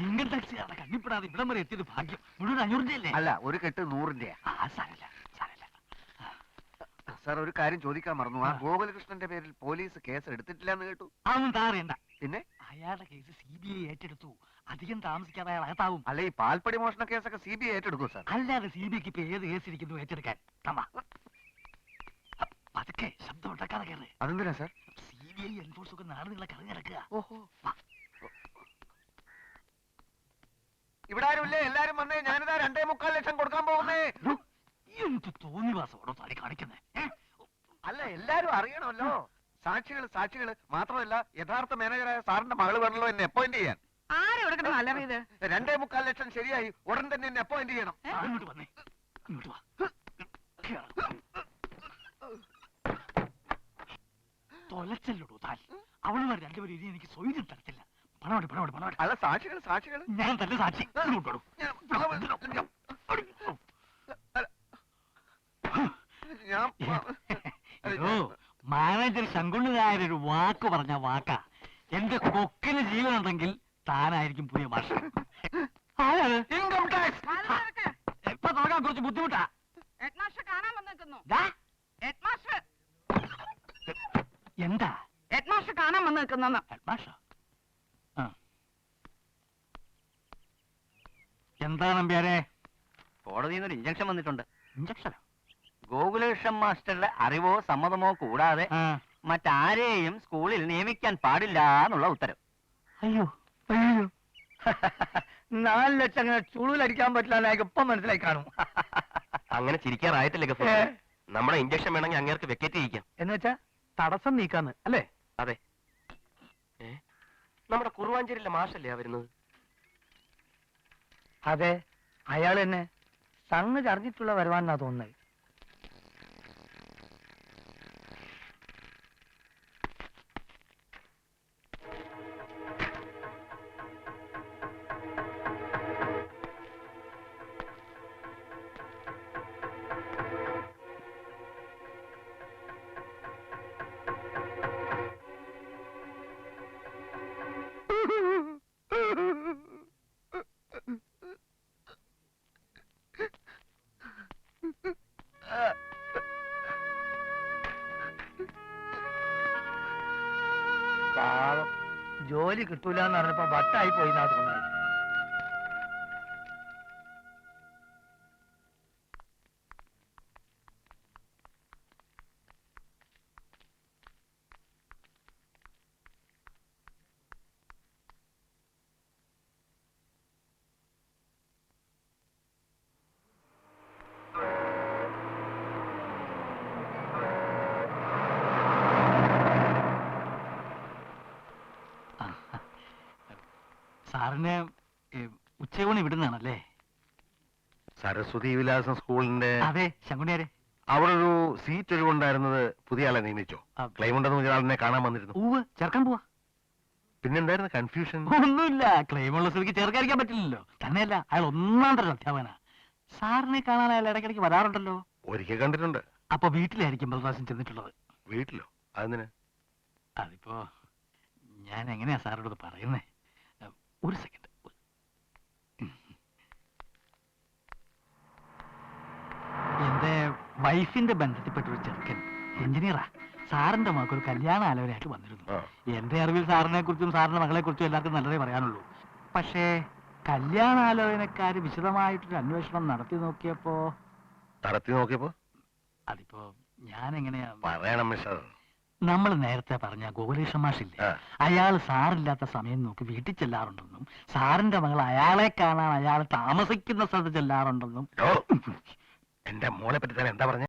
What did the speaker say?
Income ടാക്സുകാരുടെ കണ്ണിപ്പെടാതെ ഇവിടം വരെ എത്തിയത് ഭാഗ്യം. മുഴുവൻ 500 അല്ലേ? അല്ല, ഒരു കെട്ട് 100 സാരമില്ല സാരമില്ല. സാർ, ഒരു കാര്യം ചോദിക്കാൻ മറന്നു. ആ ഗോകുലകൃഷ്ണന്റെ പേരിൽ പോലീസ് കേസ് എടുത്തിട്ടില്ല എന്ന് കേട്ടു. അതൊന്നും താറേണ്ട. പിന്നെ അയാളുടെ കേസ് CBI ഏറ്റെടുത്തു. അധികം താമസിക്കാതെ അയാൾ അകത്താവും. അല്ല, ഈ പാൽപ്പടി മോഷണ കേസൊക്കെ CBI ഏറ്റെടുക്കും സാർ. അല്ലാതെ CBIക്ക് ഇപ്പൊ ഏത് കേസ് ഇരിക്കുന്നു ഏറ്റെടുക്കാൻ? പതുക്കെ ശബ്ദം ഉണ്ടാക്കാതെ കയറ്. അതെന്തിനാ സാർ? CBI എൻഫോഴ്സ് ഒക്കെ നാട് നിങ്ങളെ കറങ്ങിടക്കുക. ഓഹോ, ഇവിടെ ആരുമില്ലേ? എല്ലാരും വന്നേ. ഞാനിതാ 2.25 ലക്ഷം കൊടുക്കാൻ പോകുന്നേ. എന്ത് തോന്നിവാസോടോ തടി കാണിക്കുന്നേ? അല്ല, എല്ലാരും അറിയണമല്ലോ. സാക്ഷികള് മാത്രമല്ല, യഥാർത്ഥ മാനേജറായ സാറിന്റെ മകള് വേണല്ലോ എന്നെ അപ്പോയിന്റ് ചെയ്യാൻ. 2.25 ലക്ഷം ശരിയായി. ഉടൻ തന്നെ എന്നെ അപ്പോയിന്റ് ചെയ്യണം. ഇങ്ങോട്ട് വന്നേ, ഇങ്ങോട്ട് വാ. തൊലച്ചല്ലോടോ താൻ. അവളുമാർ രണ്ടുപേരും ഇനി എനിക്ക് സ്വൈര്യം തരത്തില്ല. പണോട്. അല്ല, സാക്ഷികൾ ഞാൻ തന്നെ സാക്ഷി. മാനേജർ ശങ്കുണ്ണി നായർ ഒരു വാക്ക് പറഞ്ഞ വാക്കാ. എന്റെ കൊക്കിന് ജീവനുണ്ടെങ്കിൽ താനായിരിക്കും പുതിയ ഭാഷ. ഇൻകം ടാക്സ് ഇപ്പൊ തുടങ്ങാൻ കുറച്ച് ബുദ്ധിമുട്ടാ. എന്താ ഹെഡ്മാസ്റ്റർ കാണാൻ വന്ന് നിൽക്കുന്ന ഹെഡ്മാഷ? എന്താ നമ്പ്യാരെ? കോടതിയിൽ നിന്നൊരു ഇഞ്ചക്ഷൻ വന്നിട്ടുണ്ട്. ഇഞ്ചക്ഷനോ? ഗോകുലകൃഷ്ണൻ മാസ്റ്ററുടെ അറിവോ സമ്മതമോ കൂടാതെ മറ്റാരെയും സ്കൂളിൽ നിയമിക്കാൻ പാടില്ല എന്നുള്ള ഉത്തരവ്. അയ്യോ 4 ലക്ഷം അങ്ങനെ ചുളിലടിക്കാൻ പറ്റില്ല എന്ന് ഇപ്പം മനസ്സിലായി കാണും. അങ്ങനെ ചിരിക്കാറായിട്ടില്ല. നമ്മുടെ ഇഞ്ചക്ഷൻ വേണമെങ്കിൽ അങ്ങേർക്ക് വെക്കേറ്റ് ചെയ്യിക്കാം. എന്ന് വെച്ചാ തടസ്സം നീക്കാന്ന് അല്ലേ? അതെ. നമ്മുടെ കുറുവാഞ്ചേരിയിലെ മാഷല്ലേ വരുന്നത്? അതെ, അയാൾ തന്നെ. സംഗതി അറിഞ്ഞിട്ടുള്ള വരുവാനാ തോന്നുന്നത്. പാവം, ജോലി കിട്ടൂല എന്ന് പറഞ്ഞപ്പോ വട്ടായി പോയി എന്നാ തോന്നുന്നത്. സാറിന് ഉച്ചയൂണ് ഇവിടുന്നാണല്ലേ? സരസ്വതി വിലാസം സ്കൂളിന്റെ അതെ, ശങ്കുണ്ണിയാരെ. അവിടെ ഒരു സീറ്റ് ഒഴിവുണ്ടായിരുന്നത് പുതിയ ആളെ നിയമിച്ചോ? ക്ലെയിം ഉണ്ടെന്ന് ആളിനെ കാണാൻ വന്നിരുന്നു. ചേർക്കാൻ പോവാ. പിന്നെന്തായിരുന്നു കൺഫ്യൂഷൻ? ഒന്നുമില്ല, ക്ലെയിമുള്ള സ്ഥിതിക്ക് ചേർക്കാതിരിക്കാൻ പറ്റില്ലല്ലോ. തന്നെയല്ല, അയാൾ 1-ാം തരം അധ്യാപന. സാറിനെ കാണാൻ അയാൾ ഇടയ്ക്കിടയ്ക്ക് വരാറുണ്ടല്ലോ. ഒരിക്കൽ കണ്ടിട്ടുണ്ട്. അപ്പൊ വീട്ടിലായിരിക്കും പ്രാവശ്യം ചെന്നിട്ടുള്ളത്. വീട്ടിലോ? അതിന് അതിപ്പോ ഞാൻ എങ്ങനെയാ സാറിനോട് പറയുന്നേ? ഒരു സെക്കൻഡ്. എന്റെ വൈഫിന്റെ ബന്ധത്തിൽപ്പെട്ടൊരു ചെറുക്കൻ എഞ്ചിനീയറാ. സാറിന്റെ മകൾക്ക് ഒരു കല്യാണ ആലോചനയായിട്ട് വന്നിരുന്നു. എന്റെ അറിവിൽ സാറിനെ കുറിച്ചും സാറിന്റെ മകളെ കുറിച്ചും എല്ലാവർക്കും നല്ലതേ പറയാനുള്ളൂ. പക്ഷേ കല്യാണാലോചനക്കാര് വിശദമായിട്ടൊരു അന്വേഷണം നടത്തി നോക്കിയപ്പോ അതിപ്പോ ഞാൻ എങ്ങനെയാ പറയണം മിസ്റ്റർ? നമ്മൾ നേരത്തെ പറഞ്ഞ ഗോകുലേഷൻ മാഷില്ലേ, അയാൾ സാറില്ലാത്ത സമയം നോക്കി വീട്ടിൽ ചെല്ലാറുണ്ടെന്നും സാറിന്റെ മകൾ അയാളെ കാണാൻ അയാൾ താമസിക്കുന്ന സ്ഥലത്ത് ചെല്ലാറുണ്ടെന്നും. എന്റെ മോളെ പറ്റി തന്നെ എന്താ പറഞ്ഞ?